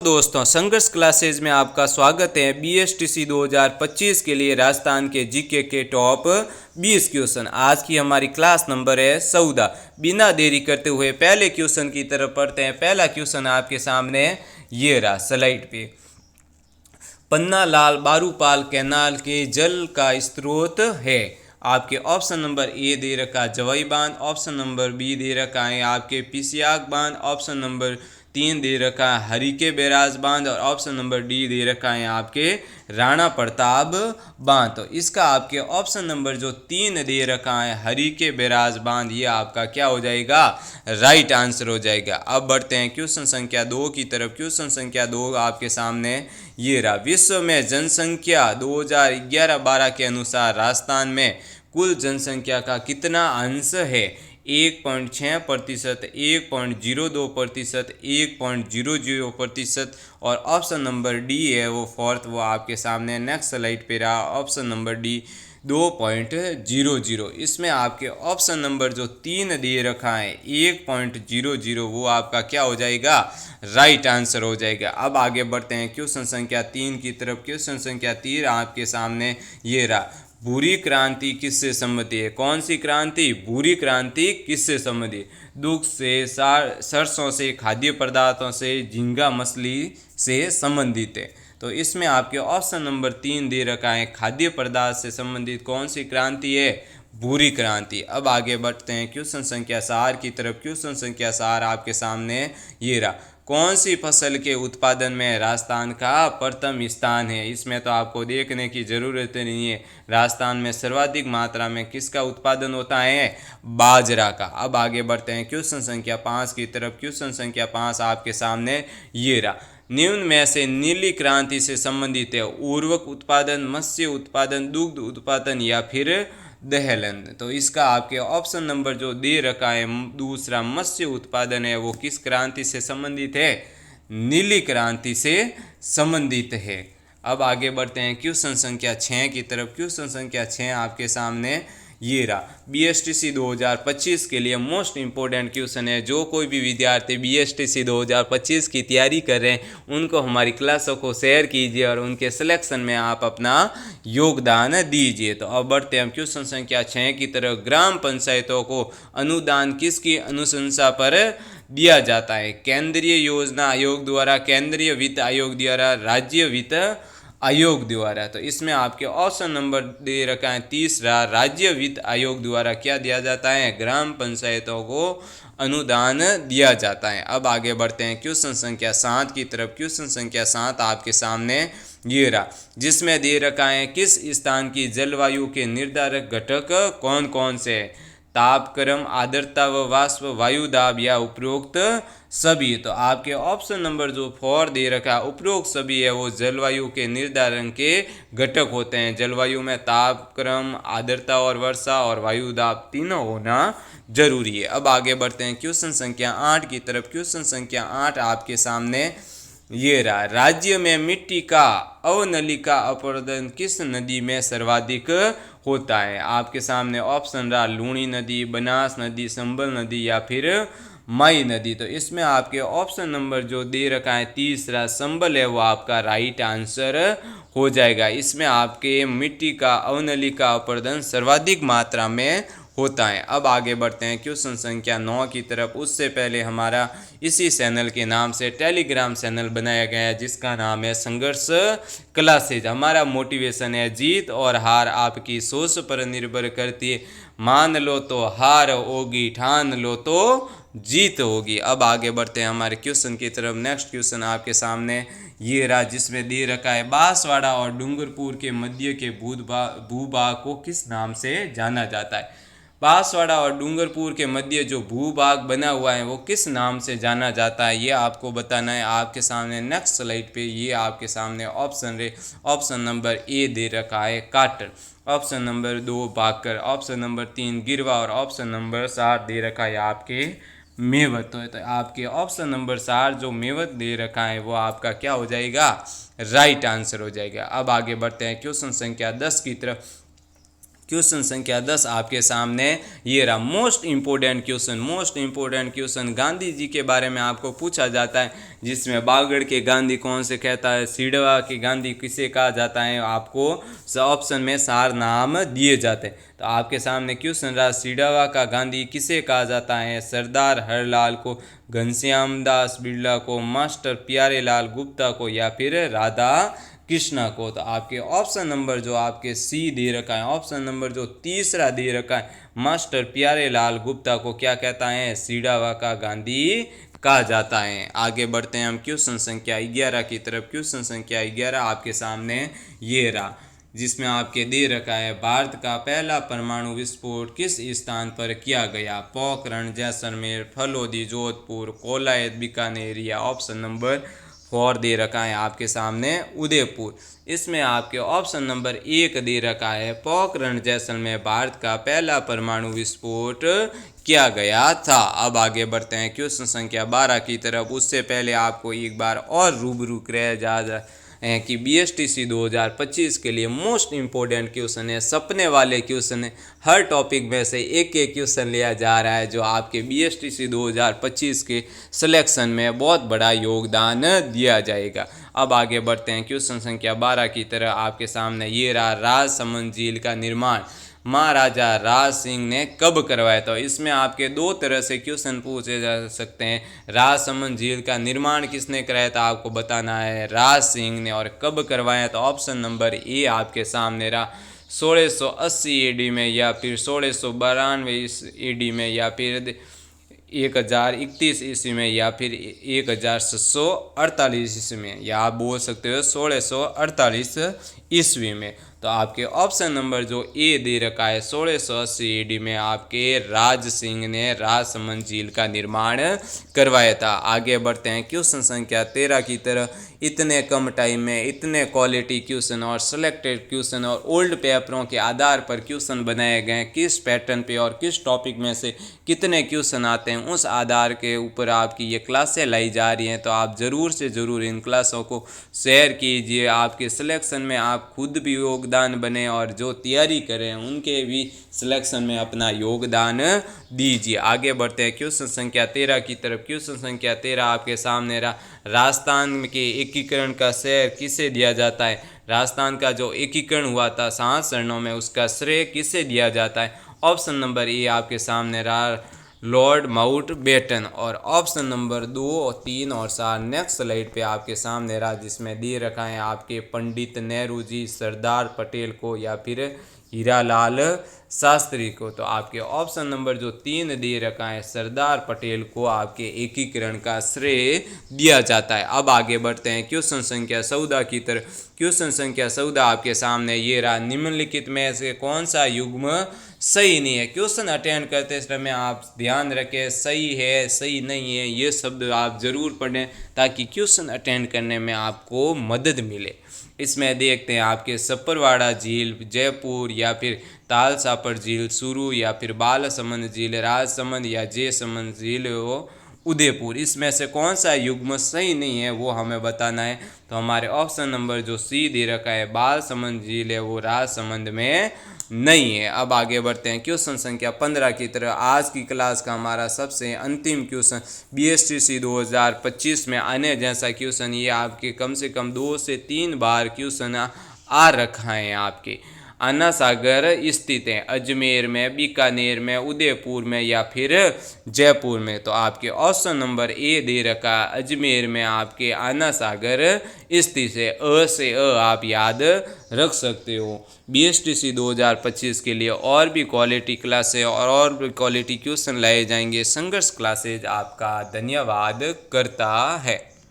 दोस्तों, संघर्ष क्लासेज में आपका स्वागत है। बीएसटीसी 2025 के लिए राजस्थान के जीके के टॉप 20 क्वेश्चन। आज की हमारी क्लास नंबर है 14। बिना देरी करते हुए पहले क्वेश्चन की तरफ पढ़ते हैं। पहला क्वेश्चन आपके सामने ये रहा स्लाइड पे। पन्ना लाल बारूपाल कैनाल के जल का स्रोत है। आपके ऑप्शन नंबर ए दे रखा जवाई बांध, ऑप्शन नंबर बी दे रखा है आपके पिसियाग बांध, ऑप्शन नंबर 3 दे रखा है हरिके बैराज बांध और ऑप्शन नंबर डी दे रखा है आपके राणा प्रताप बांध। तो इसका आपके ऑप्शन नंबर जो 3 दे रखा है हरिके बैराज बांध, ये आपका क्या हो जाएगा, राइट आंसर हो जाएगा। अब बढ़ते हैं क्वेश्चन संख्या 2 की तरफ। क्वेश्चन संख्या 2 आपके सामने ये रहा। विश्व में जनसंख्या 2011-12 के अनुसार राजस्थान में कुल जनसंख्या का कितना अंश है? 1.6%, 1.02%, 1.00% और ऑप्शन नंबर डी है वो फोर्थ, वो आपके सामने नेक्स्ट स्लाइड पे रहा। Option number D 2.00। इसमें आपके ऑप्शन नंबर जो 3 दे रखा है 1.00, वो आपका क्या हो जाएगा, राइट आंसर हो जाएगा। अब आगे बढ़ते हैं क्वेश्चन संख्या 3 की तरफ। क्वेश्चन संख्या 3 आपके सामने ये रहा। भूरी क्रांति किससे संबंधित है? कौन सी क्रांति? भूरी क्रांति किससे संबंधित? दुग्ध से, सरसों से, खाद्य पदार्थों से, झींगा मछली से संबंधित है। तो इसमें आपके ऑप्शन नंबर 3 दे रखा है खाद्य पदार्थ से संबंधित कौन सी क्रांति है? भूरी क्रांति। अब आगे बढ़ते हैं क्वेश्चन संख्या 4 की तरफ। क्वेश्चन संख्या 4 आपके सामने ये रहा। कौन सी फसल के उत्पादन में राजस्थान का प्रथम स्थान है? इसमें तो आपको देखने की ज़रूरत नहीं है। राजस्थान में सर्वाधिक मात्रा में किसका उत्पादन होता है? बाजरा का। अब आगे बढ़ते हैं क्वेश्चन संख्या 5 की तरफ। क्वेश्चन संख्या 5 आपके सामने ये रहा। निम्न में से नीली क्रांति से संबंधित है उर्वरक उत्पादन, मत्स्य उत्पादन, दुग्ध उत्पादन या फिर दहलन। तो इसका आपके ऑप्शन नंबर जो दे रखा है दूसरा मत्स्य उत्पादन है, वो किस क्रांति से संबंधित है? नीली क्रांति से संबंधित है। अब आगे बढ़ते हैं क्वेश्चन संख्या 6 की तरफ। क्वेश्चन संख्या 6 आपके सामने ये रहा। बीएसटीसी 2025 के लिए मोस्ट इम्पोर्टेंट क्वेश्चन है। जो कोई भी विद्यार्थी बीएसटीसी 2025 की तैयारी कर रहे हैं उनको हमारी क्लासों को शेयर कीजिए और उनके सिलेक्शन में आप अपना योगदान दीजिए। तो अब बढ़ते हैं क्वेश्चन संख्या 6 की तरफ। ग्राम पंचायतों को अनुदान किसकी अनुशंसा पर दिया जाता है? केंद्रीय योजना आयोग द्वारा, केंद्रीय वित्त आयोग द्वारा, राज्य वित्त आयोग द्वारा। तो इसमें आपके ऑप्शन नंबर दे रखा है तीसरा, राज्य वित्त आयोग द्वारा क्या दिया जाता है? ग्राम पंचायतों को अनुदान दिया जाता है। अब आगे बढ़ते हैं क्वेश्चन संख्या 7 की तरफ। क्वेश्चन संख्या 7 आपके सामने ये रहा, जिसमें दे रखा है किस स्थान की जलवायु के निर्धारक घटक कौन कौन से है? तापक्रम, आर्द्रता व वाष्प, वायु दाब या उपरोक्त सभी। तो आपके ऑप्शन नंबर जो 4 दे रखा है उपरोक्त सभी है, वो जलवायु के निर्धारण के घटक होते हैं। जलवायु में तापक्रम, आर्द्रता और वर्षा और वायु दाब तीनों होना जरूरी है। अब आगे बढ़ते हैं क्वेश्चन संख्या 8 की तरफ। क्वेश्चन संख्या 8 आपके सामने ये रहा। राज्य में मिट्टी का अवनलिका अपरदन किस नदी में सर्वाधिक होता है? आपके सामने ऑप्शन रहा लूणी नदी, बनास नदी, संबल नदी या फिर मई नदी। तो इसमें आपके ऑप्शन नंबर जो दे रखा है तीसरा संबल है, वो आपका राइट आंसर हो जाएगा। इसमें आपके मिट्टी का अवनलिका अपरदन सर्वाधिक मात्रा में होता है। अब आगे बढ़ते हैं क्वेश्चन संख्या 9 की तरफ। उससे पहले हमारा इसी चैनल के नाम से टेलीग्राम चैनल बनाया गया है जिसका नाम है संघर्ष क्लासेज। हमारा मोटिवेशन है जीत और हार आपकी सोच पर निर्भर करती है। मान लो तो हार होगी, ठान लो तो जीत होगी। अब आगे बढ़ते हैं हमारे क्वेश्चन की तरफ। नेक्स्ट क्वेश्चन आपके सामने ये रहा, जिसमें दे रखा है बांसवाड़ा और डूंगरपुर के मध्य के भूभाग को किस नाम से जाना जाता है? बांसवाड़ा और डूंगरपुर के मध्य जो भूभाग बना हुआ है वो किस नाम से जाना जाता है, ये आपको बताना है। आपके सामने नेक्स्ट स्लाइड पे ये आपके सामने ऑप्शन नंबर ए दे रखा है काटर, ऑप्शन नंबर 2 भाकर, ऑप्शन नंबर 3 गिरवा और ऑप्शन नंबर 4 दे रखा है आपके मेवत। तो आपके ऑप्शन नंबर 4 जो मेवत दे रखा है वो आपका क्या हो जाएगा, राइट आंसर हो जाएगा। अब आगे बढ़ते हैं क्वेश्चन संख्या 10 की तरफ। क्वेश्चन संख्या 10 आपके सामने ये रहा। Most important question Gandhi ji के बारे में आपको पूछा जाता है, जिसमें बागड़ के गांधी कौन से कहता है, सिडवा के गांधी किसे कहा जाता है, आपको ऑप्शन में 4 नाम दिए जाते हैं। तो आपके सामने क्वेश्चन रहा, सिडवा का गांधी किसे कहा जाता है, सरदार हरलाल को, घनश्याम दास बिरला को, मास्टर प्यारेलाल गुप्ता को, या फिर राधा कृष्णा को। तो आपके ऑप्शन नंबर जो आपके सी दे रखा है, ऑप्शन नंबर जो तीसरा दे रखा है, मास्टर प्यारेलाल गुप्ता को क्या कहता है, सिडावा का गांधी कहा जाता है। आगे बढ़ते हैं हम क्वेश्चन संख्या 11 की तरफ। क्वेश्चन संख्या 11 आपके सामने ये रहा, जिसमें आपके दे रखा है, भारत का पहला परमाणु विस्फोट किस स्थान पर किया गया, पोखरण, जैसलमेर, फलोदी, जोधपुर, कोलायत, बीकानेर, या ऑप्शन नंबर 4 दे रखा है आपके सामने उदयपुर। इसमें आपके ऑप्शन नंबर 1 दे रखा है, पोखरण जैसलमेर भारत का पहला परमाणु विस्फोट किया गया था। अब आगे बढ़ते हैं क्वेश्चन संख्या 12 की तरफ। उससे पहले आपको एक बार और रूबरू कराया जा हैं कि BSTC 2025 के लिए मोस्ट इम्पोर्टेंट क्वेश्चन है, सपने वाले क्वेश्चन है। हर टॉपिक में से एक एक क्वेश्चन लिया जा रहा है, जो आपके BSTC 2025 के सिलेक्शन में बहुत बड़ा योगदान दिया जाएगा। अब आगे बढ़ते हैं क्वेश्चन संख्या 12 की तरह। आपके सामने ये रहा, राजसमंद झील का निर्माण महाराजा राज सिंह ने कब करवाया। तो इसमें आपके 2 तरह से क्वेश्चन पूछे जा सकते हैं। राजसमंद झील का निर्माण किसने कराया था, आपको बताना है, राज सिंह ने। और कब करवाया, तो ऑप्शन नंबर ए आपके सामने रहा, 1680 AD में, या फिर 1692 AD में, या फिर 1031 ईस्वी में, या फिर 1748 ईस्वी में, या आप बोल सकते हो 1648 ईस्वी में। तो आपके ऑप्शन नंबर जो ए दे रखा है, 1680 AD में आपके राज सिंह ने राजसमंद झील का निर्माण करवाया था। आगे बढ़ते हैं क्वेश्चन संख्या 13 की तरह। इतने कम टाइम में इतने क्वालिटी क्वेश्चन और सिलेक्टेड क्वेश्चन और ओल्ड पेपरों के आधार पर क्वेश्चन बनाए गए, किस पैटर्न पे और किस टॉपिक में से कितने क्वेश्चन आते हैं, उस आधार के ऊपर आपकी ये क्लासें लाई जा रही हैं। तो आप ज़रूर से ज़रूर इन क्लासों को शेयर कीजिए। आपके सिलेक्शन में आप खुद भी योगदान बने और जो तैयारी करें उनके भी सिलेक्शन में अपना योगदान दीजिए। आगे बढ़ते हैं क्वेश्चन संख्या 13 की तरफ। क्वेश्चन संख्या 13 आपके सामने रहा, राजस्थान के एकीकरण का श्रेय किसे दिया जाता है। राजस्थान का जो एकीकरण हुआ था 7 चरणों में, उसका श्रेय किसे दिया जाता है। ऑप्शन नंबर ए आपके सामने रहा, लॉर्ड माउंटबेटन। और ऑप्शन नंबर 2, 3 और 4 नेक्स्ट स्लाइड पे आपके सामने रहा, जिसमें दे रखा है आपके पंडित नेहरू जी, सरदार पटेल को, या फिर हीरालाल शास्त्री को। तो आपके ऑप्शन नंबर जो 3 दे रखा है, सरदार पटेल को आपके एकीकरण का श्रेय दिया जाता है। अब आगे बढ़ते हैं क्वेश्चन संख्या 14 की तरफ। क्वेश्चन संख्या 14 आपके सामने ये रहा, निम्नलिखित में से कौन सा युग्म सही नहीं है। क्वेश्चन अटेंड करते समय आप ध्यान रखें, सही है सही नहीं है ये शब्द आप जरूर पढ़ें, ताकि क्वेश्चन अटेंड करने में आपको मदद मिले। इसमें देखते हैं आपके सपरवाड़ा झील जयपुर, या फिर तालसापर झील सुरू, या फिर बालसमंद झील राजसमंद, या जयसमंद झील वो उदयपुर। इसमें से कौन सा युग्म सही नहीं है वो हमें बताना है। तो हमारे ऑप्शन नंबर जो सी दे रखा है, बालसमंद झील है, वो राजसमंद में नहीं है। अब आगे बढ़ते हैं क्वेश्चन संख्या 15 की तरह। आज की क्लास का हमारा सबसे अंतिम क्वेश्चन, BSTC 2025 में आने जैसा क्वेश्चन, ये आपके कम से कम 2 से 3 बार क्वेश्चन आ रखा है। आपके अन्ना सागर स्थित है, अजमेर में, बीकानेर में, उदयपुर में, या फिर जयपुर में। तो आपके ऑप्शन नंबर ए दे रखा, अजमेर में आपके अन्ना सागर स्थित है। अ से अ आप याद रख सकते हो। BSTC 2025 के लिए और भी क्वालिटी क्लासें और भी क्वालिटी क्वेश्चन लाए जाएंगे। संघर्ष क्लासेज आपका धन्यवाद करता है।